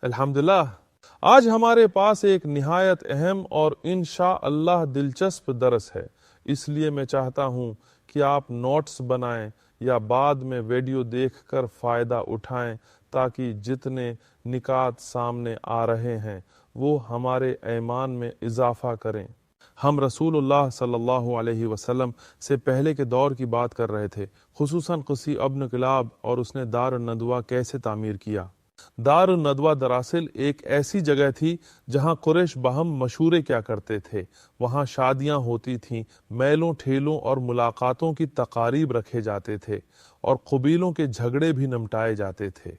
الحمدللہ آج ہمارے پاس ایک نہایت اہم اور انشاءاللہ دلچسپ درس ہے، اس لیے میں چاہتا ہوں کہ آپ نوٹس بنائیں یا بعد میں ویڈیو دیکھ کر فائدہ اٹھائیں تاکہ جتنے نکات سامنے آ رہے ہیں وہ ہمارے ایمان میں اضافہ کریں۔ ہم رسول اللہ صلی اللہ علیہ وسلم سے پہلے کے دور کی بات کر رہے تھے، خصوصاً قصی ابن کلاب اور اس نے دار الندوہ کیسے تعمیر کیا۔ دار الندوہ دراصل ایک ایسی جگہ تھی جہاں قریش باہم مشورے کیا کرتے تھے، وہاں شادیاں ہوتی تھیں، میلوں ٹھیلوں اور ملاقاتوں کی تقاریب رکھے جاتے تھے اور قبیلوں کے جھگڑے بھی نمٹائے جاتے تھے۔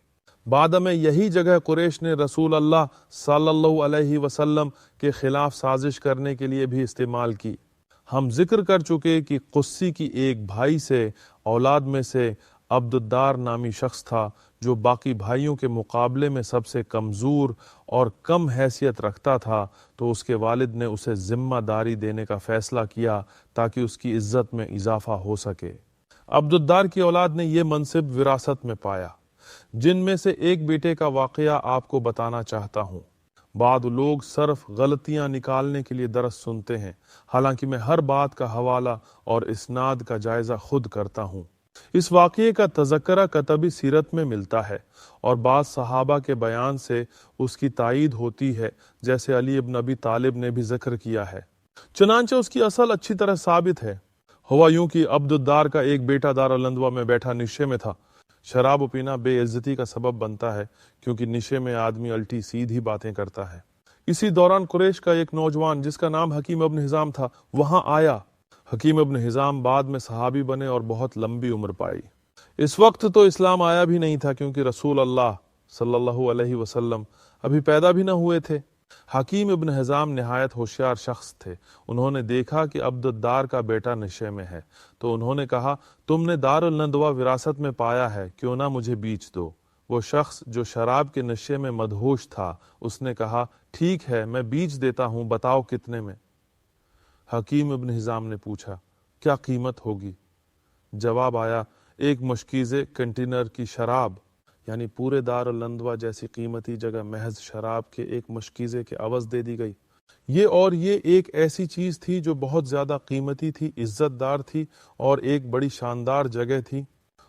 بعد میں یہی جگہ قریش نے رسول اللہ صلی اللہ علیہ وسلم کے خلاف سازش کرنے کے لیے بھی استعمال کی۔ ہم ذکر کر چکے کہ قصی کی ایک بھائی سے اولاد میں سے عبد الدار نامی شخص تھا جو باقی بھائیوں کے مقابلے میں سب سے کمزور اور کم حیثیت رکھتا تھا، تو اس کے والد نے اسے ذمہ داری دینے کا فیصلہ کیا تاکہ اس کی عزت میں اضافہ ہو سکے۔ عبد الدار کی اولاد نے یہ منصب وراثت میں پایا، جن میں سے ایک بیٹے کا واقعہ آپ کو بتانا چاہتا ہوں۔ بعض لوگ صرف غلطیاں نکالنے کے لیے درس سنتے ہیں، حالانکہ میں ہر بات کا حوالہ اور اسناد کا جائزہ خود کرتا ہوں۔ اس واقعے کا تذکرہ کتبی سیرت میں ملتا ہے اور بعض صحابہ کے بیان سے اس کی تائید ہوتی ہے، جیسے علی ابن ابی طالب نے بھی ذکر کیا ہے۔ چنانچہ اس کی اصل اچھی طرح ثابت ہے۔ ہوا یوں کہ عبد الدار کا ایک بیٹا دار الندوہ میں بیٹھا نشے میں تھا۔ شراب پینا بے عزتی کا سبب بنتا ہے، کیونکہ نشے میں آدمی الٹی سیدھی باتیں کرتا ہے۔ اسی دوران قریش کا ایک نوجوان جس کا نام حکیم ابن حزام تھا وہاں آیا۔ حکیم ابن حزام بعد میں صحابی بنے اور بہت لمبی عمر پائی۔ اس وقت تو اسلام آیا بھی نہیں تھا، کیونکہ رسول اللہ صلی اللہ علیہ وسلم ابھی پیدا بھی نہ ہوئے تھے۔ حکیم ابن حزام نہایت ہوشیار شخص تھے۔ انہوں نے دیکھا کہ عبد الدار کا بیٹا نشے میں ہے، تو انہوں نے کہا، تم نے دار الندوہ وراثت میں پایا ہے، کیوں نہ مجھے بیچ دو۔ وہ شخص جو شراب کے نشے میں مدہوش تھا، اس نے کہا، ٹھیک ہے میں بیچ دیتا ہوں، بتاؤ کتنے میں؟ حکیم ابن حزام نے پوچھا، کیا قیمت ہوگی؟ جواب آیا، ایک مشکیزے کنٹینر کی شراب، یعنی پورے دار الندوہ جیسی قیمتی جگہ محض شراب کے ایک مشکیزے کے عوض دے دی گئی۔ یہ ایک ایسی چیز تھی جو بہت زیادہ قیمتی تھی، عزت دار تھی اور ایک بڑی شاندار جگہ تھی۔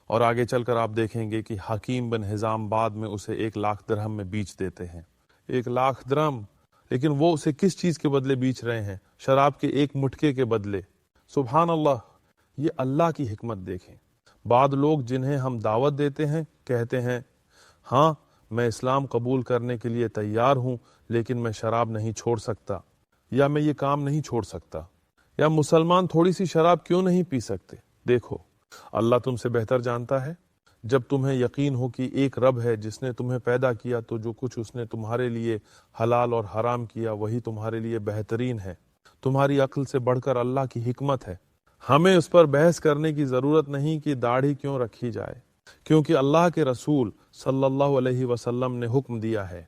اور آگے چل کر آپ دیکھیں گے کہ حکیم بن حزام بعد میں اسے 1,00,000 درہم میں بیچ دیتے ہیں۔ 1,00,000 درہم، لیکن وہ اسے کس چیز کے بدلے بیچ رہے ہیں؟ شراب کے ایک مٹکے کے بدلے۔ سبحان اللہ، یہ اللہ کی حکمت دیکھیں۔ بعض لوگ جنہیں ہم دعوت دیتے ہیں کہتے ہیں، ہاں میں اسلام قبول کرنے کے لیے تیار ہوں، لیکن میں شراب نہیں چھوڑ سکتا، یا میں یہ کام نہیں چھوڑ سکتا، یا مسلمان تھوڑی سی شراب کیوں نہیں پی سکتے؟ دیکھو، اللہ تم سے بہتر جانتا ہے۔ جب تمہیں یقین ہو کہ ایک رب ہے جس نے تمہیں پیدا کیا، تو جو کچھ اس نے تمہارے لیے حلال اور حرام کیا وہی تمہارے لیے بہترین ہے۔ تمہاری عقل سے بڑھ کر اللہ کی حکمت ہے۔ ہمیں اس پر بحث کرنے کی ضرورت نہیں کہ داڑھی کیوں رکھی جائے، کیونکہ اللہ کے رسول صلی اللہ علیہ وسلم نے حکم دیا ہے۔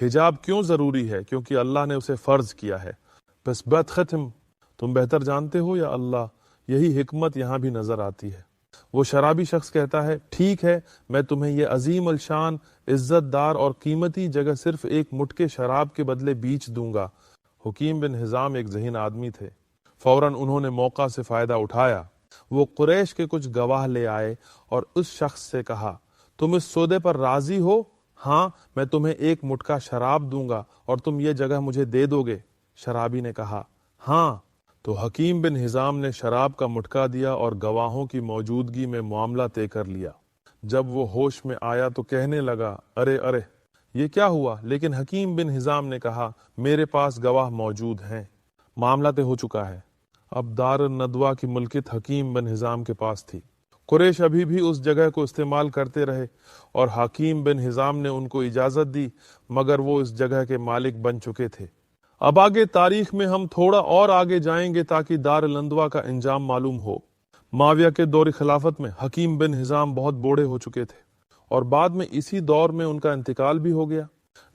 حجاب کیوں ضروری ہے؟ کیونکہ اللہ نے اسے فرض کیا ہے۔ بس بات ختم۔ تم بہتر جانتے ہو یا اللہ؟ یہی حکمت یہاں بھی نظر آتی ہے۔ وہ شرابی شخص کہتا ہے، ٹھیک ہے میں تمہیں یہ عظیم الشان، عزت دار اور قیمتی جگہ صرف ایک مٹکے شراب کے بدلے بیچ دوں گا۔ حکیم بن حزام ایک ذہین آدمی تھے۔ فوراً انہوں نے موقع سے فائدہ اٹھایا۔ وہ قریش کے کچھ گواہ لے آئے اور اس شخص سے کہا، تم اس سودے پر راضی ہو؟ ہاں میں تمہیں ایک مٹکا شراب دوں گا اور تم یہ جگہ مجھے دے دو گے۔ شرابی نے کہا، ہاں۔ تو حکیم بن حزام نے شراب کا مٹکا دیا اور گواہوں کی موجودگی میں معاملہ طے کر لیا۔ جب وہ ہوش میں آیا تو کہنے لگا، ارے ارے یہ کیا ہوا؟ لیکن حکیم بن حزام نے کہا، میرے پاس گواہ موجود ہیں، معاملہ طے ہو چکا ہے۔ اب دار الندوہ کی ملکیت حکیم بن حزام کے پاس تھی۔ قریش ابھی بھی اس جگہ کو استعمال کرتے رہے اور حکیم بن حزام نے ان کو اجازت دی، مگر وہ اس جگہ کے مالک بن چکے تھے۔ اب آگے تاریخ میں ہم تھوڑا اور آگے جائیں گے تاکہ دار الندوہ کا انجام معلوم ہو۔ معاویہ کے دور خلافت میں حکیم بن حزام بہت بوڑھے ہو چکے تھے اور بعد میں اسی دور میں ان کا انتقال بھی ہو گیا،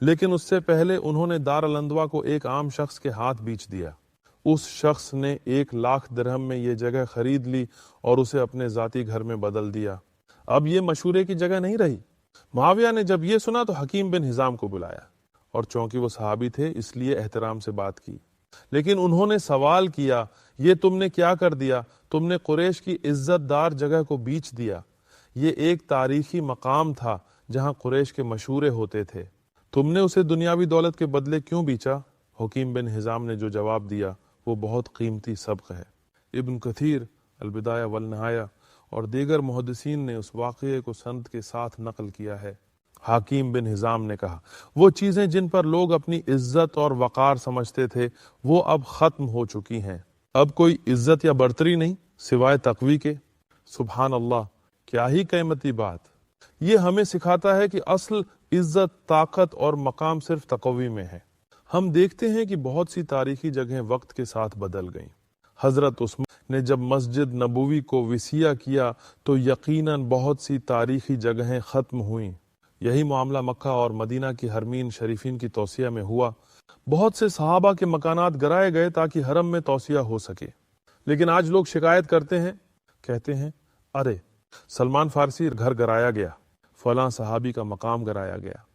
لیکن اس سے پہلے انہوں نے دار الندوہ کو ایک عام شخص کے ہاتھ بیچ دیا۔ اس شخص نے 1,00,000 درہم میں یہ جگہ خرید لی اور اسے اپنے ذاتی گھر میں بدل دیا۔ اب یہ مشورے کی جگہ نہیں رہی۔ معاویہ نے جب یہ سنا تو حکیم بن حزام کو بلایا، اور چونکہ وہ صحابی تھے اس لیے احترام سے بات کی، لیکن انہوں نے سوال کیا، یہ تم نے کیا کر دیا؟ تم نے قریش کی عزت دار جگہ کو بیچ دیا۔ یہ ایک تاریخی مقام تھا جہاں قریش کے مشورے ہوتے تھے، تم نے اسے دنیاوی دولت کے بدلے کیوں بیچا؟ حکیم بن حزام نے جو جواب دیا وہ بہت قیمتی سبق ہے۔ ابن کثیر البدایہ والنہایہ اور دیگر محدثین نے اس واقعے کو سند کے ساتھ نقل کیا ہے۔ حکیم بن حزام نے کہا، وہ چیزیں جن پر لوگ اپنی عزت اور وقار سمجھتے تھے وہ اب ختم ہو چکی ہیں، اب کوئی عزت یا برتری نہیں سوائے تقوی کے۔ سبحان اللہ، کیا ہی قیمتی بات! یہ ہمیں سکھاتا ہے کہ اصل عزت، طاقت اور مقام صرف تقوی میں ہے۔ ہم دیکھتے ہیں کہ بہت سی تاریخی جگہیں وقت کے ساتھ بدل گئیں۔ حضرت عثمان نے جب مسجد نبوی کو وسیع کیا تو یقیناً بہت سی تاریخی جگہیں ختم ہوئیں۔ یہی معاملہ مکہ اور مدینہ کی حرمین شریفین کی توسیع میں ہوا۔ بہت سے صحابہ کے مکانات گرائے گئے تاکہ حرم میں توسیع ہو سکے، لیکن آج لوگ شکایت کرتے ہیں، کہتے ہیں ارے سلمان فارسی گھر گرایا گیا، فلاں صحابی کا مقام گرایا گیا،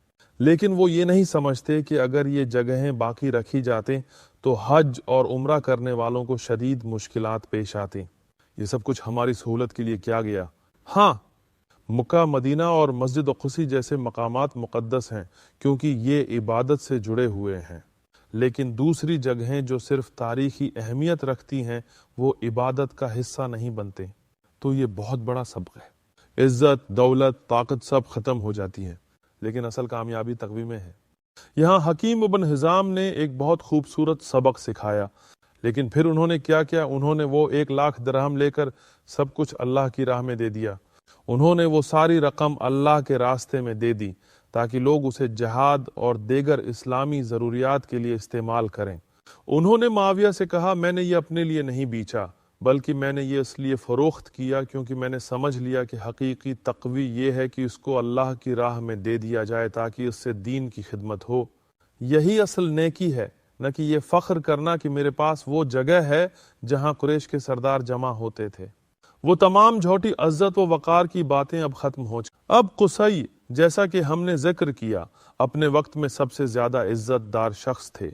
لیکن وہ یہ نہیں سمجھتے کہ اگر یہ جگہیں باقی رکھی جاتے تو حج اور عمرہ کرنے والوں کو شدید مشکلات پیش آتی۔ یہ سب کچھ ہماری سہولت کے لیے کیا گیا۔ ہاں، مکہ، مدینہ اور مسجد اقصی جیسے مقامات مقدس ہیں کیونکہ یہ عبادت سے جڑے ہوئے ہیں، لیکن دوسری جگہیں جو صرف تاریخی اہمیت رکھتی ہیں وہ عبادت کا حصہ نہیں بنتے۔ تو یہ بہت بڑا سبق ہے۔ عزت، دولت، طاقت سب ختم ہو جاتی ہے، لیکن اصل کامیابی تقوی میں ہے۔ یہاں حکیم بن حزام نے ایک بہت خوبصورت سبق سکھایا، لیکن پھر انہوں نے کیا کیا؟ انہوں نے وہ 1,00,000 درہم لے کر سب کچھ اللہ کی راہ میں دے دیا۔ انہوں نے وہ ساری رقم اللہ کے راستے میں دے دی تاکہ لوگ اسے جہاد اور دیگر اسلامی ضروریات کے لیے استعمال کریں۔ انہوں نے معاویہ سے کہا، میں نے یہ اپنے لیے نہیں بیچا بلکہ میں نے یہ اس لیے فروخت کیا کیونکہ میں نے سمجھ لیا کہ حقیقی تقوی یہ ہے کہ اس کو اللہ کی راہ میں دے دیا جائے تاکہ اس سے دین کی خدمت ہو۔ یہی اصل نیکی ہے، نہ کہ یہ فخر کرنا کہ میرے پاس وہ جگہ ہے جہاں قریش کے سردار جمع ہوتے تھے۔ وہ تمام جھوٹی عزت و وقار کی باتیں اب ختم ہو چکی۔ اب قصی، جیسا کہ ہم نے ذکر کیا، اپنے وقت میں سب سے زیادہ عزت دار شخص تھے،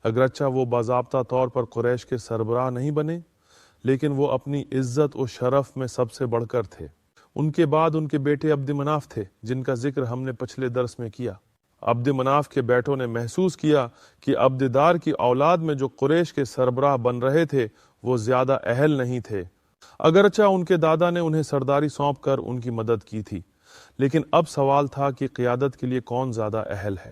اگرچہ وہ باضابطہ طور پر قریش کے سربراہ نہیں بنے، لیکن وہ اپنی عزت و شرف میں سب سے بڑھ کر تھے۔ ان کے بعد ان کے بیٹے عبد مناف تھے، جن کا ذکر ہم نے پچھلے درس میں کیا۔ عبد مناف کے بیٹوں نے محسوس کیا کہ عبددار کی اولاد میں جو قریش کے سربراہ بن رہے تھے وہ زیادہ اہل نہیں تھے، اگرچہ ان کے دادا نے انہیں سرداری سونپ کر ان کی مدد کی تھی، لیکن اب سوال تھا کہ قیادت کے لیے کون زیادہ اہل ہے۔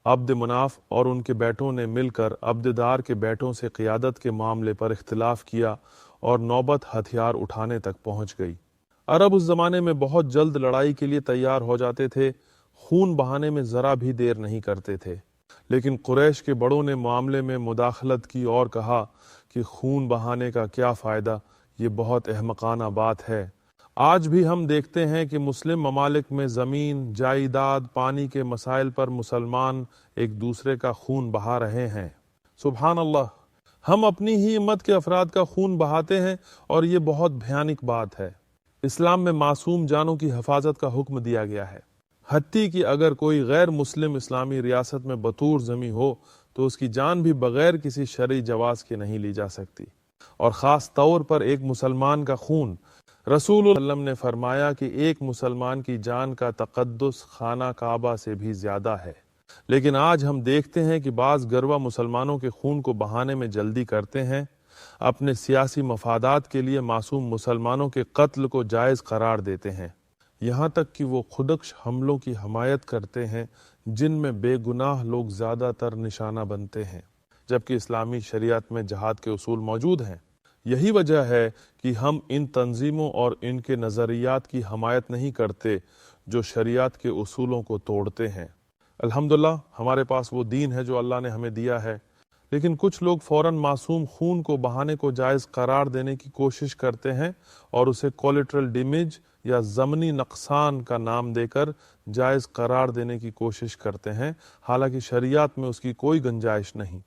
عبد مناف اور ان کے بیٹوں نے مل کر عبددار کے بیٹوں سے قیادت کے معاملے پر اختلاف کیا اور نوبت ہتھیار اٹھانے تک پہنچ گئی۔ عرب اس زمانے میں بہت جلد لڑائی کے لیے تیار ہو جاتے تھے، خون بہانے میں ذرا بھی دیر نہیں کرتے تھے، لیکن قریش کے بڑوں نے معاملے میں مداخلت کی اور کہا کہ خون بہانے کا کیا فائدہ، یہ بہت احمقانہ بات ہے۔ آج بھی ہم دیکھتے ہیں کہ مسلم ممالک میں زمین، جائیداد، پانی کے مسائل پر مسلمان ایک دوسرے کا خون بہا رہے ہیں۔ سبحان اللہ، ہم اپنی ہی امت کے افراد کا خون بہاتے ہیں اور یہ بہت بھیانک بات ہے۔ اسلام میں معصوم جانوں کی حفاظت کا حکم دیا گیا ہے، حتیٰ کہ اگر کوئی غیر مسلم اسلامی ریاست میں بطور ذمہ ہو تو اس کی جان بھی بغیر کسی شرعی جواز کے نہیں لی جا سکتی، اور خاص طور پر ایک مسلمان کا خون۔ رسول اللہ علیہ وسلم نے فرمایا کہ ایک مسلمان کی جان کا تقدس خانہ کعبہ سے بھی زیادہ ہے، لیکن آج ہم دیکھتے ہیں کہ بعض گروہ مسلمانوں کے خون کو بہانے میں جلدی کرتے ہیں، اپنے سیاسی مفادات کے لیے معصوم مسلمانوں کے قتل کو جائز قرار دیتے ہیں، یہاں تک کہ وہ خودکش حملوں کی حمایت کرتے ہیں جن میں بے گناہ لوگ زیادہ تر نشانہ بنتے ہیں، جبکہ اسلامی شریعت میں جہاد کے اصول موجود ہیں۔ یہی وجہ ہے کہ ہم ان تنظیموں اور ان کے نظریات کی حمایت نہیں کرتے جو شریعت کے اصولوں کو توڑتے ہیں۔ الحمدللہ ہمارے پاس وہ دین ہے جو اللہ نے ہمیں دیا ہے، لیکن کچھ لوگ فوراً معصوم خون کو بہانے کو جائز قرار دینے کی کوشش کرتے ہیں اور اسے کولیٹرل ڈیمیج یا ضمنی نقصان کا نام دے کر جائز قرار دینے کی کوشش کرتے ہیں، حالانکہ شریعت میں اس کی کوئی گنجائش نہیں۔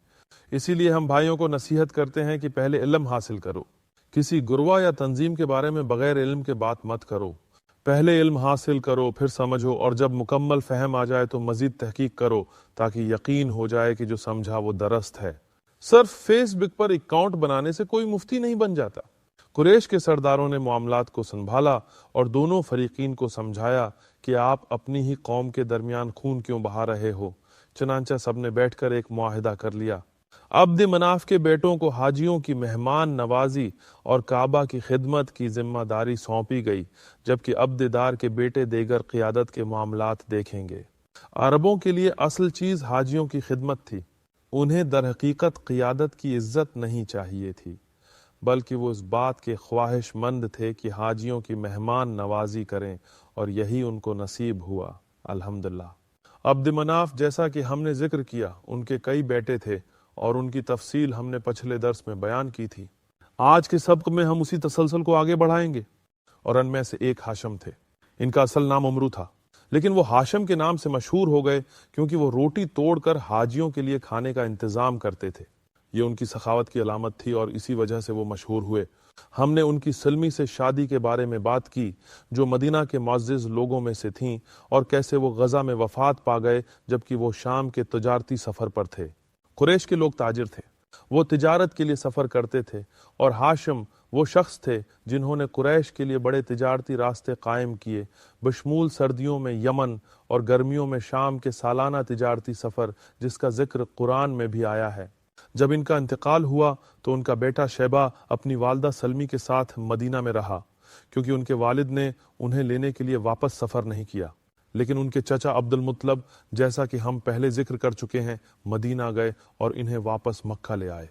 اسی لیے ہم بھائیوں کو نصیحت کرتے ہیں کہ پہلے علم حاصل کرو، کسی گروہ یا تنظیم کے بارے میں بغیر علم کے بات مت کرو، پہلے علم حاصل کرو، پھر سمجھو، اور جب مکمل فہم آ جائے تو مزید تحقیق کرو تاکہ یقین ہو جائے کہ جو سمجھا وہ درست ہے۔ صرف فیس بک پر اکاؤنٹ بنانے سے کوئی مفتی نہیں بن جاتا۔ قریش کے سرداروں نے معاملات کو سنبھالا اور دونوں فریقین کو سمجھایا کہ آپ اپنی ہی قوم کے درمیان خون کیوں بہا رہے ہو۔ چنانچہ سب نے بیٹھ کر ایک معاہدہ کر لیا۔ عبد مناف کے بیٹوں کو حاجیوں کی مہمان نوازی اور کعبہ کی خدمت کی ذمہ داری سونپی گئی، جبکہ عبد دار کے بیٹے دیگر قیادت کے معاملات دیکھیں گے۔ عربوں کے لیے اصل چیز حاجیوں کی خدمت تھی۔ انہیں در حقیقت قیادت کی عزت نہیں چاہیے تھی، بلکہ وہ اس بات کے خواہش مند تھے کہ حاجیوں کی مہمان نوازی کریں، اور یہی ان کو نصیب ہوا، الحمدللہ۔ عبد مناف، جیسا کہ ہم نے ذکر کیا، ان کے کئی بیٹے تھے اور ان کی تفصیل ہم نے پچھلے درس میں بیان کی تھی۔ آج کے سبق میں ہم اسی تسلسل کو آگے بڑھائیں گے، اور ان میں سے ایک ہاشم تھے۔ ان کا اصل نام عمرو تھا، لیکن وہ ہاشم کے نام سے مشہور ہو گئے کیونکہ وہ روٹی توڑ کر حاجیوں کے لیے کھانے کا انتظام کرتے تھے۔ یہ ان کی سخاوت کی علامت تھی اور اسی وجہ سے وہ مشہور ہوئے۔ ہم نے ان کی سلمی سے شادی کے بارے میں بات کی جو مدینہ کے معزز لوگوں میں سے تھیں، اور کیسے وہ غزہ میں وفات پا گئے جبکہ وہ شام کے تجارتی سفر پر تھے۔ قریش کے لوگ تاجر تھے، وہ تجارت کے لیے سفر کرتے تھے، اور ہاشم وہ شخص تھے جنہوں نے قریش کے لیے بڑے تجارتی راستے قائم کیے، بشمول سردیوں میں یمن اور گرمیوں میں شام کے سالانہ تجارتی سفر جس کا ذکر قرآن میں بھی آیا ہے۔ جب ان کا انتقال ہوا تو ان کا بیٹا شیبہ اپنی والدہ سلمی کے ساتھ مدینہ میں رہا، کیونکہ ان کے والد نے انہیں لینے کے لیے واپس سفر نہیں کیا، لیکن ان کے چچا عبد المطلب، جیسا کہ ہم پہلے ذکر کر چکے ہیں، مدینہ گئے اور انہیں واپس مکہ لے آئے۔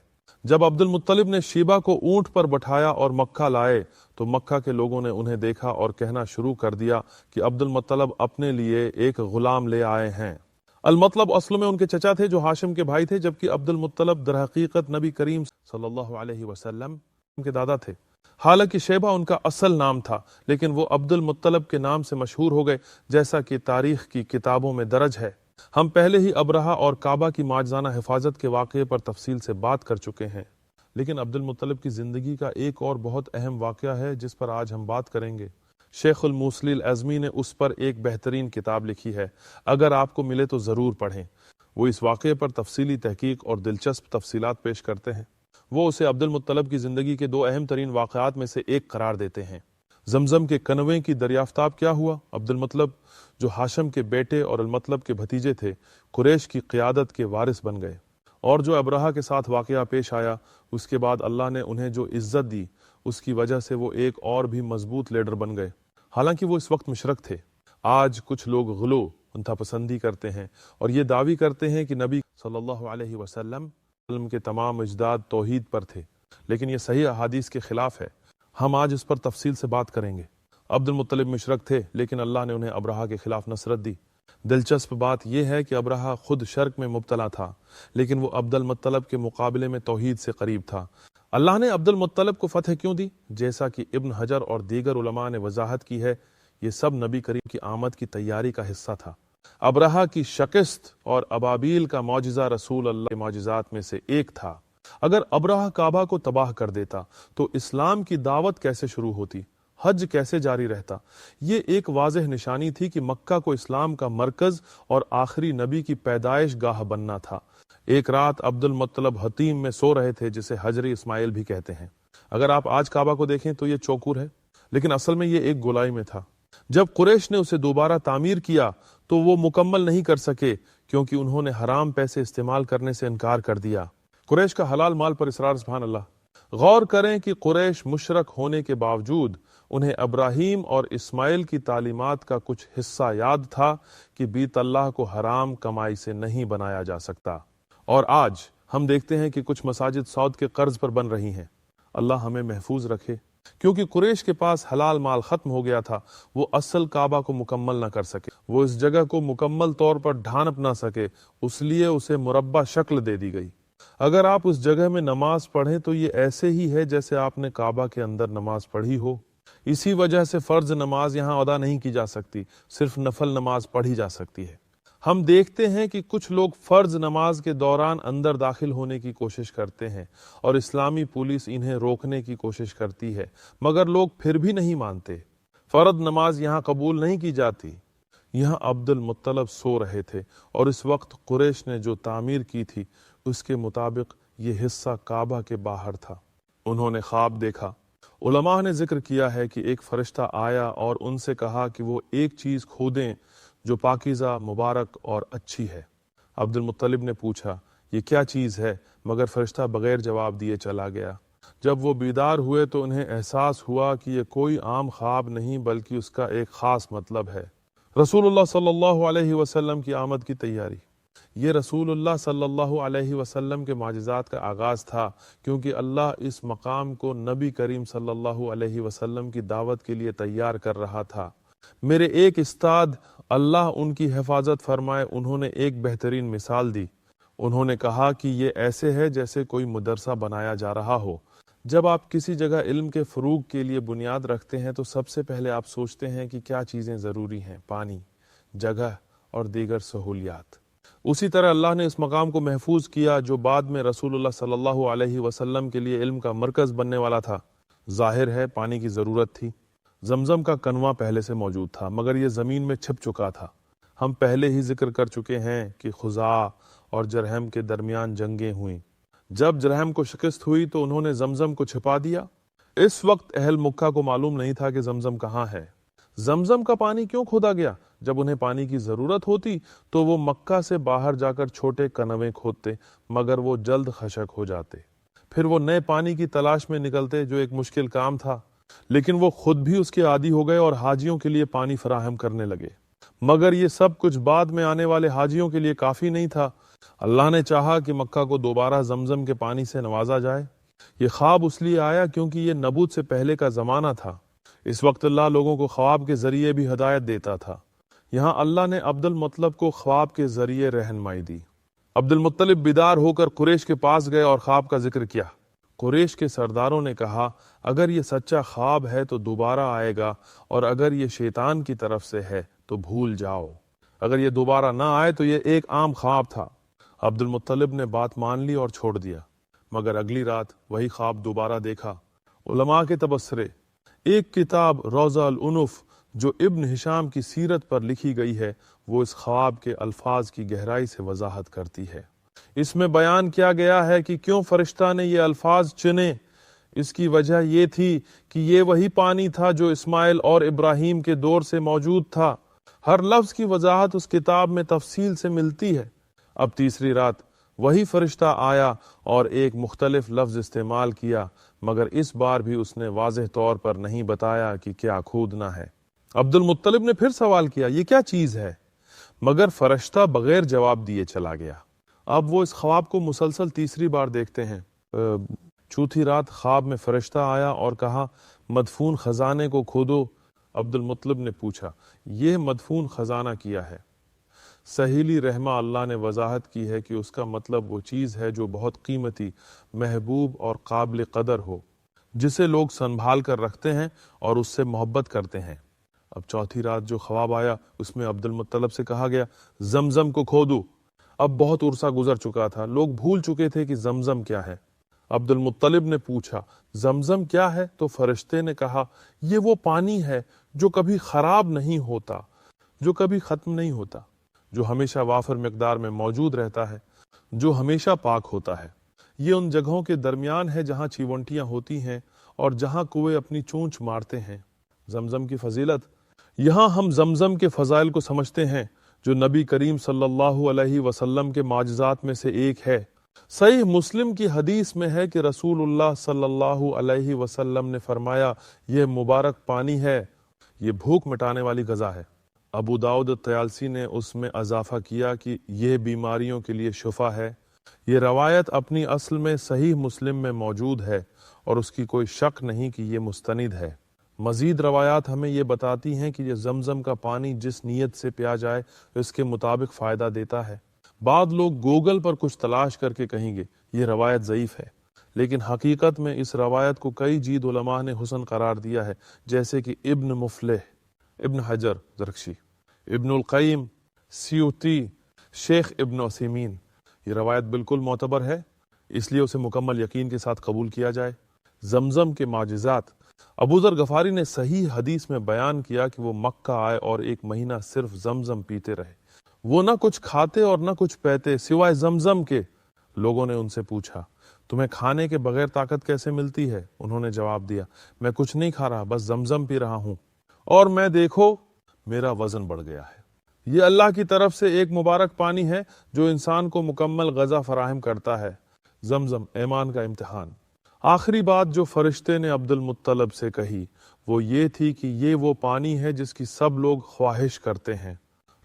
جب عبد المطلب نے شیبہ کو اونٹ پر بٹھایا اور مکہ لائے تو مکہ کے لوگوں نے انہیں دیکھا اور کہنا شروع کر دیا کہ عبد المطلب اپنے لیے ایک غلام لے آئے ہیں۔ المطلب اصل میں ان کے چچا تھے جو ہاشم کے بھائی تھے، جبکہ عبد المطلب در حقیقت نبی کریم صلی اللہ علیہ وسلم کے دادا تھے۔ حالانکہ شیبہ ان کا اصل نام تھا، لیکن وہ عبد المطلب کے نام سے مشہور ہو گئے، جیسا کہ تاریخ کی کتابوں میں درج ہے۔ ہم پہلے ہی ابرہہ اور کعبہ کی معجزانہ حفاظت کے واقعے پر تفصیل سے بات کر چکے ہیں، لیکن عبد المطلب کی زندگی کا ایک اور بہت اہم واقعہ ہے جس پر آج ہم بات کریں گے۔ شیخ الموصلی العظمی نے اس پر ایک بہترین کتاب لکھی ہے، اگر آپ کو ملے تو ضرور پڑھیں۔ وہ اس واقعے پر تفصیلی تحقیق اور دلچسپ تفصیلات پیش کرتے ہیں۔ وہ اسے عبد المطلب کی زندگی کے دو اہم ترین واقعات میں سے ایک قرار دیتے ہیں۔ زمزم کے کنویں کی دریافتاب کیا ہوا؟ عبد المطلب، جو ہاشم کے بیٹے اور المطلب کے بھتیجے تھے، قریش کی قیادت کے وارث بن گئے، اور جو ابرہہ کے ساتھ واقعہ پیش آیا، اس کے بعد اللہ نے انہیں جو عزت دی اس کی وجہ سے وہ ایک اور بھی مضبوط لیڈر بن گئے، حالانکہ وہ اس وقت مشرک تھے۔ آج کچھ لوگ غلو، انتہا پسندی کرتے ہیں اور یہ دعویٰ کرتے ہیں کہ نبی صلی اللہ علیہ وسلم کے تمام اجداد توحید پر تھے، لیکن یہ صحیح احادیث کے خلاف ہے۔ ہم آج اس پر تفصیل سے بات کریں گے۔ عبد المطلب مشرک تھے، لیکن اللہ نے انہیں ابرہہ کے خلاف نصرت دی۔ دلچسپ بات یہ ہے کہ ابرہہ خود شرک میں مبتلا تھا، لیکن وہ عبد المطلب کے مقابلے میں توحید سے قریب تھا۔ اللہ نے عبد المطلب کو فتح کیوں دی؟ جیسا کہ ابن حجر اور دیگر علماء نے وضاحت کی ہے، یہ سب نبی کریم کی آمد کی تیاری کا حصہ تھا۔ ابرہہ کی شکست اور ابابیل کا معجزہ رسول اللہ کے معجزات میں سے ایک تھا۔ اگر ابرہہ کعبہ کو تباہ کر دیتا تو اسلام کی دعوت کیسے شروع ہوتی؟ حج کیسے جاری رہتا؟ یہ ایک واضح نشانی تھی کہ مکہ کو اسلام کا مرکز اور آخری نبی کی پیدائش گاہ بننا تھا۔ ایک رات عبد المطلب حطیم میں سو رہے تھے، جسے حجر اسماعیل بھی کہتے ہیں۔ اگر آپ آج کعبہ کو دیکھیں تو یہ چوکور ہے، لیکن اصل میں یہ ایک گولائی میں تھا۔ جب قریش نے اسے دوبارہ تعمیر کیا تو وہ مکمل نہیں کر سکے کیونکہ انہوں نے حرام پیسے استعمال کرنے سے انکار کر دیا۔ قریش کا حلال مال پر اصرار، سبحان اللہ۔ غور کریں کہ قریش مشرک ہونے کے باوجود انہیں ابراہیم اور اسماعیل کی تعلیمات کا کچھ حصہ یاد تھا کہ بیت اللہ کو حرام کمائی سے نہیں بنایا جا سکتا۔ اور آج ہم دیکھتے ہیں کہ کچھ مساجد سعود کے قرض پر بن رہی ہیں۔ اللہ ہمیں محفوظ رکھے۔ کیونکہ قریش کے پاس حلال مال ختم ہو گیا تھا، وہ اصل کعبہ کو مکمل نہ کر سکے، وہ اس جگہ کو مکمل طور پر ڈھانپ نہ سکے، اس لیے اسے مربع شکل دے دی گئی۔ اگر آپ اس جگہ میں نماز پڑھیں تو یہ ایسے ہی ہے جیسے آپ نے کعبہ کے اندر نماز پڑھی ہو۔ اسی وجہ سے فرض نماز یہاں ادا نہیں کی جا سکتی، صرف نفل نماز پڑھی جا سکتی ہے۔ ہم دیکھتے ہیں کہ کچھ لوگ فرض نماز کے دوران اندر داخل ہونے کی کوشش کرتے ہیں اور اسلامی پولیس انہیں روکنے کی کوشش کرتی ہے، مگر لوگ پھر بھی نہیں مانتے۔ فرض نماز یہاں قبول نہیں کی جاتی۔ یہاں عبد المطلب سو رہے تھے اور اس وقت قریش نے جو تعمیر کی تھی اس کے مطابق یہ حصہ کعبہ کے باہر تھا۔ انہوں نے خواب دیکھا۔ علماء نے ذکر کیا ہے کہ ایک فرشتہ آیا اور ان سے کہا کہ وہ ایک چیز کھودیں جو پاکیزہ، مبارک اور اچھی ہے۔ عبد المطلب نے پوچھا یہ کیا چیز ہے، مگر فرشتہ بغیر جواب دیے چلا گیا۔ جب وہ بیدار ہوئے تو انہیں احساس ہوا کہ یہ کوئی عام خواب نہیں بلکہ اس کا ایک خاص مطلب ہے۔ رسول اللہ صلی اللہ علیہ وسلم کی آمد کی تیاری۔ یہ رسول اللہ صلی اللہ علیہ وسلم کے معجزات کا آغاز تھا، کیونکہ اللہ اس مقام کو نبی کریم صلی اللہ علیہ وسلم کی دعوت کے لیے تیار کر رہا تھا۔ میرے ایک استاد، اللہ ان کی حفاظت فرمائے، انہوں نے ایک بہترین مثال دی۔ انہوں نے کہا کہ یہ ایسے ہے جیسے کوئی مدرسہ بنایا جا رہا ہو۔ جب آپ کسی جگہ علم کے فروغ کے لیے بنیاد رکھتے ہیں تو سب سے پہلے آپ سوچتے ہیں کہ کیا چیزیں ضروری ہیں، پانی، جگہ اور دیگر سہولیات۔ اسی طرح اللہ نے اس مقام کو محفوظ کیا جو بعد میں رسول اللہ صلی اللہ علیہ وسلم کے لیے علم کا مرکز بننے والا تھا۔ ظاہر ہے پانی کی ضرورت تھی۔ زمزم کا کنواں پہلے سے موجود تھا مگر یہ زمین میں چھپ چکا تھا۔ ہم پہلے ہی ذکر کر چکے ہیں کہ خزاع اور جرہم کے درمیان جنگیں ہوئیں۔ جب جرہم کو شکست ہوئی تو انہوں نے زمزم کو چھپا دیا۔ اس وقت اہل مکہ کو معلوم نہیں تھا کہ زمزم کہاں ہے۔ زمزم کا پانی کیوں کھودا گیا؟ جب انہیں پانی کی ضرورت ہوتی تو وہ مکہ سے باہر جا کر چھوٹے کنویں کھودتے، مگر وہ جلد خشک ہو جاتے۔ پھر وہ نئے پانی کی تلاش میں نکلتے جو ایک مشکل کام تھا، لیکن وہ خود بھی اس کے عادی ہو گئے اور حاجیوں کے لیے پانی فراہم کرنے لگے۔ مگر یہ سب کچھ بعد میں آنے والے حاجیوں کے لیے کافی نہیں تھا۔ اللہ نے چاہا کہ مکہ کو دوبارہ زمزم کے پانی سے نوازا جائے۔ یہ خواب اس لیے آیا کیونکہ یہ نبوت سے پہلے کا زمانہ تھا۔ اس وقت اللہ لوگوں کو خواب کے ذریعے بھی ہدایت دیتا تھا۔ یہاں اللہ نے عبد المطلب کو خواب کے ذریعے رہنمائی دی۔ عبد المطلب بیدار ہو کر قریش کے پاس گئے اور خواب کا ذکر کیا۔ قریش کے سرداروں نے کہا اگر یہ سچا خواب ہے تو دوبارہ آئے گا، اور اگر یہ شیطان کی طرف سے ہے تو بھول جاؤ۔ اگر یہ دوبارہ نہ آئے تو یہ ایک عام خواب تھا۔ عبد المطلب نے بات مان لی اور چھوڑ دیا، مگر اگلی رات وہی خواب دوبارہ دیکھا۔ علماء کے تبصرے۔ ایک کتاب روضہ العنف جو ابن ہشام کی سیرت پر لکھی گئی ہے، وہ اس خواب کے الفاظ کی گہرائی سے وضاحت کرتی ہے۔ اس میں بیان کیا گیا ہے کہ کیوں فرشتہ نے یہ الفاظ چنے۔ اس کی وجہ یہ تھی کہ یہ وہی پانی تھا جو اسماعیل اور ابراہیم کے دور سے موجود تھا۔ ہر لفظ کی وضاحت اس کتاب میں تفصیل سے ملتی ہے۔ اب تیسری رات وہی فرشتہ آیا اور ایک مختلف لفظ استعمال کیا، مگر اس بار بھی اس نے واضح طور پر نہیں بتایا کہ کیا کھودنا ہے۔ عبد المطلب نے پھر سوال کیا یہ کیا چیز ہے، مگر فرشتہ بغیر جواب دیے چلا گیا۔ اب وہ اس خواب کو مسلسل تیسری بار دیکھتے ہیں۔ چوتھی رات خواب میں فرشتہ آیا اور کہا مدفون خزانے کو کھودو۔ عبد المطلب نے پوچھا یہ مدفون خزانہ کیا ہے؟ سہیلی رحمہ اللہ نے وضاحت کی ہے کہ اس کا مطلب وہ چیز ہے جو بہت قیمتی، محبوب اور قابل قدر ہو، جسے لوگ سنبھال کر رکھتے ہیں اور اس سے محبت کرتے ہیں۔ اب چوتھی رات جو خواب آیا اس میں عبد المطلب سے کہا گیا زمزم کو کھودو۔ اب بہت عرصہ گزر چکا تھا، لوگ بھول چکے تھے کہ زمزم کیا ہے۔ عبد المطلب نے پوچھا زمزم کیا ہے؟ تو فرشتے نے کہا یہ وہ پانی ہے جو کبھی خراب نہیں ہوتا، جو کبھی ختم نہیں ہوتا، جو ہمیشہ وافر مقدار میں موجود رہتا ہے، جو ہمیشہ پاک ہوتا ہے۔ یہ ان جگہوں کے درمیان ہے جہاں چیونٹیاں ہوتی ہیں اور جہاں کوے اپنی چونچ مارتے ہیں۔ زمزم کی فضیلت۔ یہاں ہم زمزم کے فضائل کو سمجھتے ہیں جو نبی کریم صلی اللہ علیہ وسلم کے معجزات میں سے ایک ہے۔ صحیح مسلم کی حدیث میں ہے کہ رسول اللہ صلی اللہ علیہ وسلم نے فرمایا یہ مبارک پانی ہے، یہ بھوک مٹانے والی غذا ہے۔ ابو داؤد الطیالسی نے اس میں اضافہ کیا کہ یہ بیماریوں کے لیے شفا ہے۔ یہ روایت اپنی اصل میں صحیح مسلم میں موجود ہے اور اس کی کوئی شک نہیں کہ یہ مستند ہے۔ مزید روایات ہمیں یہ بتاتی ہیں کہ یہ زمزم کا پانی جس نیت سے پیا جائے اس کے مطابق فائدہ دیتا ہے۔ بعض لوگ گوگل پر کچھ تلاش کر کے کہیں گے یہ روایت ضعیف ہے، لیکن حقیقت میں اس روایت کو کئی جید علماء نے حسن قرار دیا ہے، جیسے کہ ابن مفلح، ابن حجر زرخشی، ابن القیم، سیوطی، شیخ ابن عثیمین۔ یہ روایت بالکل معتبر ہے، اس لیے اسے مکمل یقین کے ساتھ قبول کیا جائے۔ زمزم کے معجزات۔ ابو ذر غفاری نے صحیح حدیث میں بیان کیا کہ وہ مکہ آئے اور 1 مہینہ صرف زمزم پیتے رہے، وہ نہ کچھ کھاتے اور نہ کچھ پیتے سوائے زمزم کے۔ لوگوں نے ان سے پوچھا تمہیں کھانے کے بغیر طاقت کیسے ملتی ہے؟ انہوں نے جواب دیا میں کچھ نہیں کھا رہا، بس زمزم پی رہا ہوں، اور میں دیکھو میرا وزن بڑھ گیا ہے۔ یہ اللہ کی طرف سے ایک مبارک پانی ہے جو انسان کو مکمل غذا فراہم کرتا ہے۔ زمزم ایمان کا امتحان۔ آخری بات جو فرشتے نے عبد المطلب سے کہی وہ یہ تھی کہ یہ وہ پانی ہے جس کی سب لوگ خواہش کرتے ہیں۔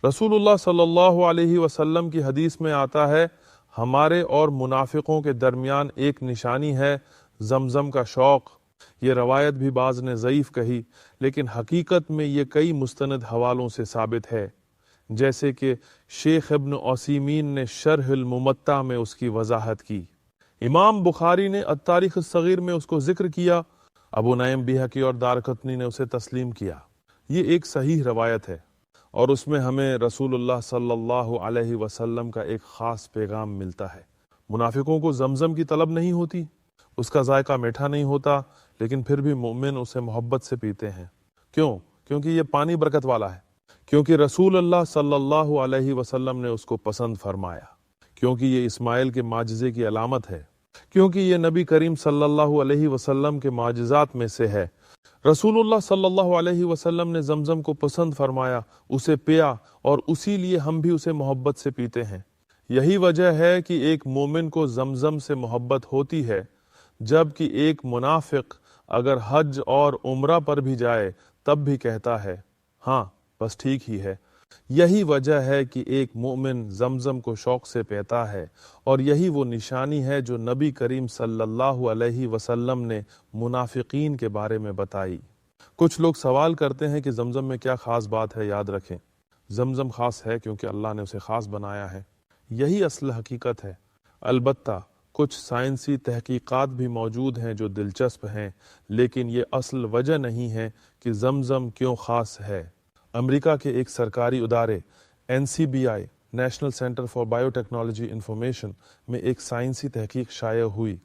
رسول اللہ صلی اللہ علیہ وسلم کی حدیث میں آتا ہے ہمارے اور منافقوں کے درمیان ایک نشانی ہے زمزم کا شوق۔ یہ روایت بھی بعض نے ضعیف کہی، لیکن حقیقت میں یہ کئی مستند حوالوں سے ثابت ہے، جیسے کہ شیخ ابن عثیمین نے شرح الممتع میں اس کی وضاحت کی، امام بخاری نے التاریخ الصغیر میں اس کو ذکر کیا، ابو نعیم بیہقی اور دارقطنی نے اسے تسلیم کیا۔ یہ ایک صحیح روایت ہے اور اس میں ہمیں رسول اللہ صلی اللہ علیہ وسلم کا ایک خاص پیغام ملتا ہے۔ منافقوں کو زمزم کی طلب نہیں ہوتی، اس کا ذائقہ میٹھا نہیں ہوتا، لیکن پھر بھی مومن اسے محبت سے پیتے ہیں۔ کیوں؟ کیونکہ یہ پانی برکت والا ہے، کیونکہ رسول اللہ صلی اللہ علیہ وسلم نے اس کو پسند فرمایا، کیونکہ یہ اسماعیل کے معجزے کی علامت ہے، کیونکہ یہ نبی کریم صلی اللہ علیہ وسلم کے معجزات میں سے ہے۔ رسول اللہ صلی اللہ علیہ وسلم نے زمزم کو پسند فرمایا، اسے پیا، اور اسی لیے ہم بھی اسے محبت سے پیتے ہیں۔ یہی وجہ ہے کہ ایک مومن کو زمزم سے محبت ہوتی ہے، جبکہ ایک منافق اگر حج اور عمرہ پر بھی جائے تب بھی کہتا ہے ہاں بس ٹھیک ہی ہے۔ یہی وجہ ہے کہ ایک مومن زمزم کو شوق سے پیتا ہے، اور یہی وہ نشانی ہے جو نبی کریم صلی اللہ علیہ وسلم نے منافقین کے بارے میں بتائی۔ کچھ لوگ سوال کرتے ہیں کہ زمزم میں کیا خاص بات ہے؟ یاد رکھیں، زمزم خاص ہے کیونکہ اللہ نے اسے خاص بنایا ہے، یہی اصل حقیقت ہے۔ البتہ کچھ سائنسی تحقیقات بھی موجود ہیں جو دلچسپ ہیں، لیکن یہ اصل وجہ نہیں ہے کہ زمزم کیوں خاص ہے۔ امریکہ کے ایک سرکاری ادارے NCBI national centre for bio technology information میں ایک سائنسی تحقیق شائع ہوئی۔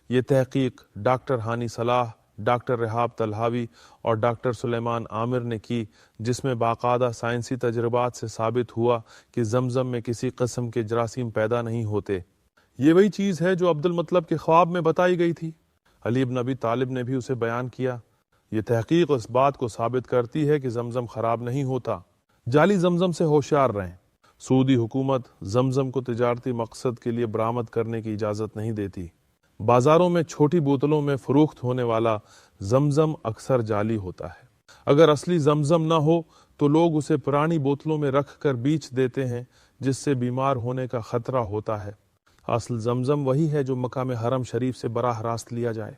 یہ تحقیق ڈاکٹر ہانی صلاح، ڈاکٹر رحاب طلحاوی اور ڈاکٹر سلیمان عامر نے کی، جس میں باقاعدہ سائنسی تجربات سے ثابت ہوا کہ زمزم میں کسی قسم کے جراثیم پیدا نہیں ہوتے۔ یہ وہی چیز ہے جو عبد المطلب کے خواب میں بتائی گئی تھی۔ علی بن ابی طالب نے بھی اسے بیان کیا۔ یہ تحقیق اس بات کو ثابت کرتی ہے کہ زمزم خراب نہیں ہوتا۔ جعلی زمزم سے ہوشیار رہیں۔ سعودی حکومت زمزم کو تجارتی مقصد کے لیے برآمد کرنے کی اجازت نہیں دیتی۔ بازاروں میں چھوٹی بوتلوں میں فروخت ہونے والا زمزم اکثر جعلی ہوتا ہے۔ اگر اصلی زمزم نہ ہو تو لوگ اسے پرانی بوتلوں میں رکھ کر بیچ دیتے ہیں، جس سے بیمار ہونے کا خطرہ ہوتا ہے۔ اصل زمزم وہی ہے جو مقام حرم شریف سے براہ راست لیا جائے۔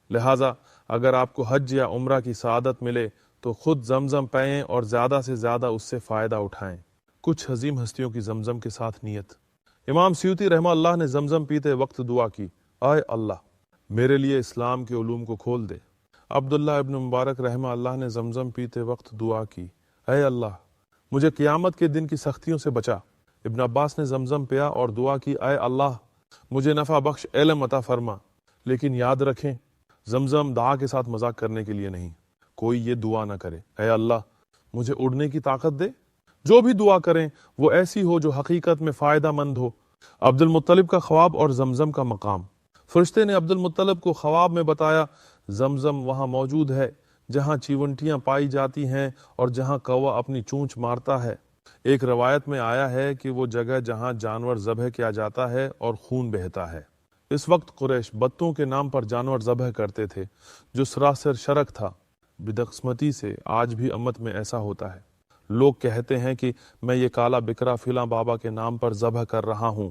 لہٰذا اگر آپ کو حج یا عمرہ کی سعادت ملے تو خود زمزم پئیں اور زیادہ سے زیادہ اس سے فائدہ اٹھائیں۔ کچھ عظیم ہستیوں کی زمزم کے ساتھ نیت۔ امام سیوطی رحمہ اللہ نے زمزم پیتے وقت دعا کی، اے اللہ میرے لیے اسلام کے علوم کو کھول دے۔ عبداللہ ابن مبارک رحمہ اللہ نے زمزم پیتے وقت دعا کی، اے اللہ مجھے قیامت کے دن کی سختیوں سے بچا۔ ابن عباس نے زمزم پیا اور دعا کی، اے اللہ مجھے نفع بخش علم عطا فرما۔ لیکن یاد رکھیں، زمزم دعا کے ساتھ مذاق کرنے کے لیے نہیں۔ کوئی یہ دعا نہ کرے، اے اللہ مجھے اڑنے کی طاقت دے۔ جو بھی دعا کریں وہ ایسی ہو جو حقیقت میں فائدہ مند ہو۔ عبد المطلب کا خواب اور زمزم کا مقام۔ فرشتے نے عبد المطلب کو خواب میں بتایا زمزم وہاں موجود ہے جہاں چیونٹیاں پائی جاتی ہیں اور جہاں کوا اپنی چونچ مارتا ہے۔ ایک روایت میں آیا ہے کہ وہ جگہ جہاں جانور ذبح کیا جاتا ہے اور خون بہتا ہے۔ اس وقت قریش بتوں کے نام پر جانور ذبح کرتے تھے، جو سراسر شرک تھا۔ بدقسمتی سے آج بھی امت میں ایسا ہوتا ہے۔ لوگ کہتے ہیں کہ میں یہ کالا بکرا فلاں بابا کے نام پر ذبح کر رہا ہوں۔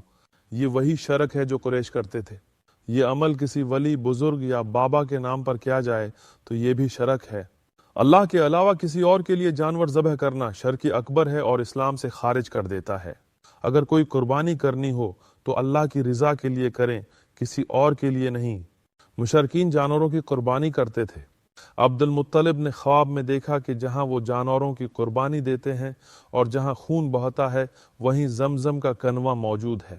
یہ وہی شرک ہے جو قریش کرتے تھے۔ یہ عمل کسی ولی، بزرگ یا بابا کے نام پر کیا جائے تو یہ بھی شرک ہے۔ اللہ کے علاوہ کسی اور کے لیے جانور ذبح کرنا شرک اکبر ہے اور اسلام سے خارج کر دیتا ہے۔ اگر کوئی قربانی کرنی ہو تو اللہ کی رضا کے لیے کریں، کسی اور کے لیے نہیں۔ مشرکین جانوروں کی قربانی کرتے تھے۔ عبد المطلب نے خواب میں دیکھا کہ جہاں وہ جانوروں کی قربانی دیتے ہیں اور جہاں خون بہتا ہے وہیں زمزم کا کنواں موجود ہے۔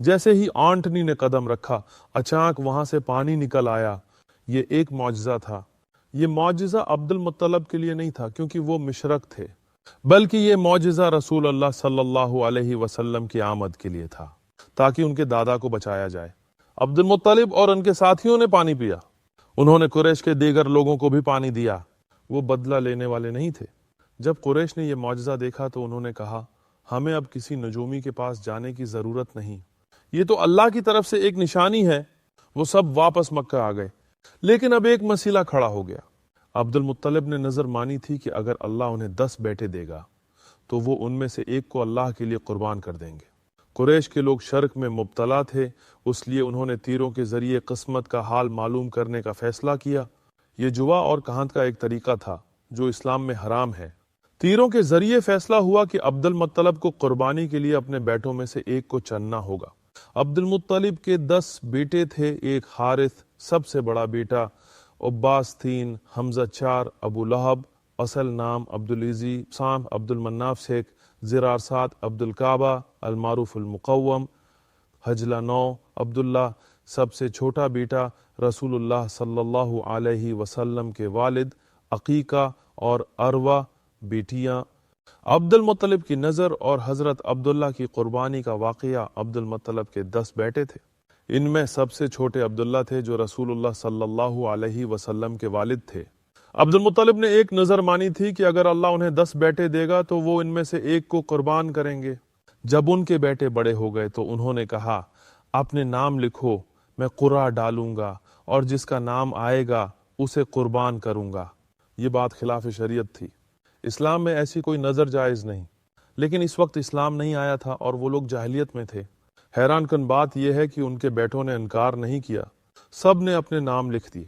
جیسے ہی آنٹنی نے قدم رکھا اچانک وہاں سے پانی نکل آیا۔ یہ ایک معجزہ تھا۔ یہ معجزہ عبد المطلب کے لیے نہیں تھا کیونکہ وہ مشرک تھے، بلکہ یہ معجزہ رسول اللہ صلی اللہ علیہ وسلم کی آمد کے لیے تھا تاکہ ان کے دادا کو بچایا جائے۔ عبد المطلب اور ان کے ساتھیوں نے پانی پیا، انہوں نے قریش کے دیگر لوگوں کو بھی پانی دیا۔ وہ بدلہ لینے والے نہیں تھے۔ جب قریش نے یہ معجزہ دیکھا تو انہوں نے کہا، ہمیں اب کسی نجومی کے پاس جانے کی ضرورت نہیں، یہ تو اللہ کی طرف سے ایک نشانی ہے۔ وہ سب واپس مکہ آ گئے، لیکن اب ایک مسئلہ کھڑا ہو گیا۔ عبد المطلب نے نظر مانی تھی کہ اگر اللہ انہیں 10 بیٹے دے گا تو وہ ان میں سے ایک کو اللہ کے لیے قربان کر دیں گے۔ قریش کے لوگ شرک میں مبتلا تھے، اس لیے انہوں نے تیروں کے ذریعے قسمت کا حال معلوم کرنے کا فیصلہ کیا۔ یہ جوا اور کہانت کا ایک طریقہ تھا جو اسلام میں حرام ہے۔ تیروں کے ذریعے فیصلہ ہوا کہ عبد المطلب کو قربانی کے لیے اپنے بیٹوں میں سے ایک کو چننا ہوگا۔ عبد المطلب کے 10 بیٹے تھے، ایک حارث سب سے بڑا بیٹا، عباس 3، حمزہ 4، ابو لہب اصل نام عبدالعزی، سام عبد المناف 6، زرار 7، عبد الکعبہ المعروف المقوم، حجلہ 9، عبداللہ سب سے چھوٹا بیٹا، رسول اللہ صلی اللہ علیہ وسلم کے والد، عقیقہ اور عروہ بیٹیاں۔ عبد المطلب کی نظر اور حضرت عبداللہ کی قربانی کا واقعہ۔ عبد المطلب کے 10 بیٹے تھے، ان میں سب سے چھوٹے عبداللہ تھے جو رسول اللہ صلی اللہ علیہ وسلم کے والد تھے۔ عبد المطلب نے ایک نظر مانی تھی کہ اگر اللہ انہیں 10 بیٹے دے گا تو وہ ان میں سے ایک کو قربان کریں گے۔ جب ان کے بیٹے بڑے ہو گئے تو انہوں نے کہا، اپنے نام لکھو، میں قرعہ ڈالوں گا اور جس کا نام آئے گا اسے قربان کروں گا۔ یہ بات خلاف شریعت تھی، اسلام میں ایسی کوئی نظر جائز نہیں، لیکن اس وقت اسلام نہیں آیا تھا اور وہ لوگ جاہلیت میں تھے۔ حیران کن بات یہ ہے کہ ان کے بیٹوں نے انکار نہیں کیا، سب نے اپنے نام لکھ دیے،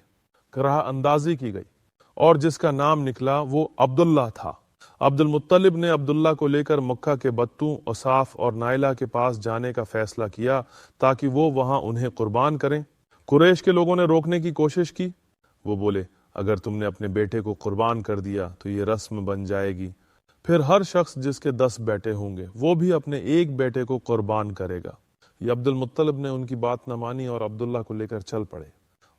قرعہ اندازی کی گئی اور جس کا نام نکلا وہ عبداللہ تھا۔ عبد المطلب نے عبداللہ کو لے کر مکہ کے بتوں، اصاف اور نائلہ کے پاس جانے کا فیصلہ کیا تاکہ وہ وہاں انہیں قربان کریں۔ قریش کے لوگوں نے روکنے کی کوشش کی، وہ بولے، اگر تم نے اپنے بیٹے کو قربان کر دیا تو یہ رسم بن جائے گی، پھر ہر شخص جس کے 10 بیٹے ہوں گے وہ بھی اپنے ایک بیٹے کو قربان کرے گا۔ یہ عبد المطلب نے ان کی بات نہ مانی اور عبداللہ کو لے کر چل پڑے۔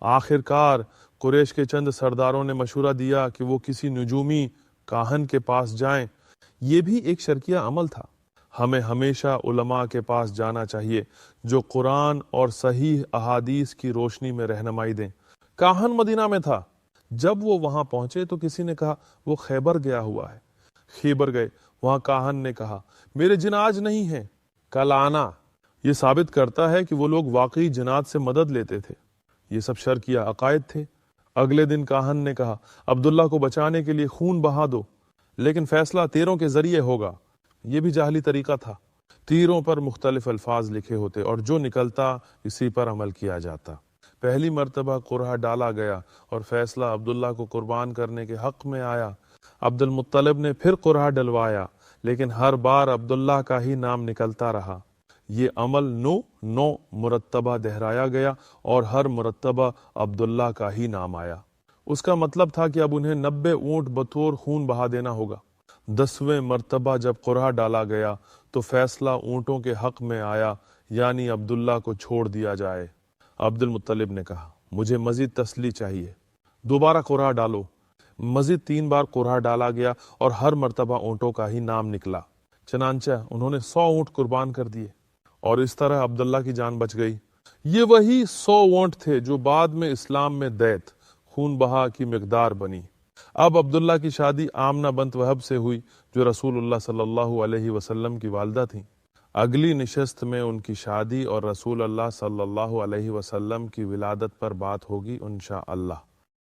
آخر کار قریش کے چند سرداروں نے مشورہ دیا کہ وہ کسی نجومی کاہن کے پاس جائیں۔ یہ بھی ایک شرکیہ عمل تھا۔ ہمیں ہمیشہ علماء کے پاس جانا چاہیے جو قرآن اور صحیح احادیث کی روشنی میں رہنمائی دیں۔ کاہن مدینہ میں تھا۔ جب وہ وہاں پہنچے تو کسی نے کہا وہ خیبر گیا ہوا ہے۔ خیبر گئے، وہاں کاہن نے کہا میرے جن آج نہیں ہیں، کل آنا۔ یہ ثابت کرتا ہے کہ وہ لوگ واقعی جنات سے مدد لیتے تھے۔ یہ سب شرکیہ عقائد تھے۔ اگلے دن کاہن نے کہا عبداللہ کو بچانے کے لیے خون بہا دو، لیکن فیصلہ تیروں کے ذریعے ہوگا۔ یہ بھی جاہلی طریقہ تھا، تیروں پر مختلف الفاظ لکھے ہوتے اور جو نکلتا اسی پر عمل کیا جاتا۔ پہلی مرتبہ قرعہ ڈالا گیا اور فیصلہ عبداللہ کو قربان کرنے کے حق میں آیا۔ عبد المطلب نے پھر قرعہ ڈلوایا، لیکن ہر بار عبداللہ کا ہی نام نکلتا رہا۔ یہ عمل 9 مرتبہ دہرایا گیا اور ہر مرتبہ عبداللہ کا ہی نام آیا۔ اس کا مطلب تھا کہ اب انہیں 90 اونٹ بطور خون بہا دینا ہوگا۔ 10ویں مرتبہ جب قرعہ ڈالا گیا تو فیصلہ اونٹوں کے حق میں آیا، یعنی عبداللہ کو چھوڑ دیا جائے۔ عبد المطلب نے کہا مجھے مزید تسلی چاہیے، دوبارہ قرعہ ڈالو۔ مزید 3 بار قرعہ ڈالا گیا اور ہر مرتبہ اونٹوں کا ہی نام نکلا۔ چنانچہ انہوں نے 100 اونٹ قربان کر دیے اور اس طرح عبداللہ کی جان بچ گئی۔ یہ وہی 100 اونٹ تھے جو بعد میں اسلام میں دیت، خون بہا کی مقدار بنی۔ اب عبداللہ کی شادی آمنہ بنت وہب سے ہوئی جو رسول اللہ صلی اللہ علیہ وسلم کی والدہ تھیں۔ اگلی نشست میں ان کی شادی اور رسول اللہ صلی اللہ علیہ وسلم کی ولادت پر بات ہوگی انشاءاللہ۔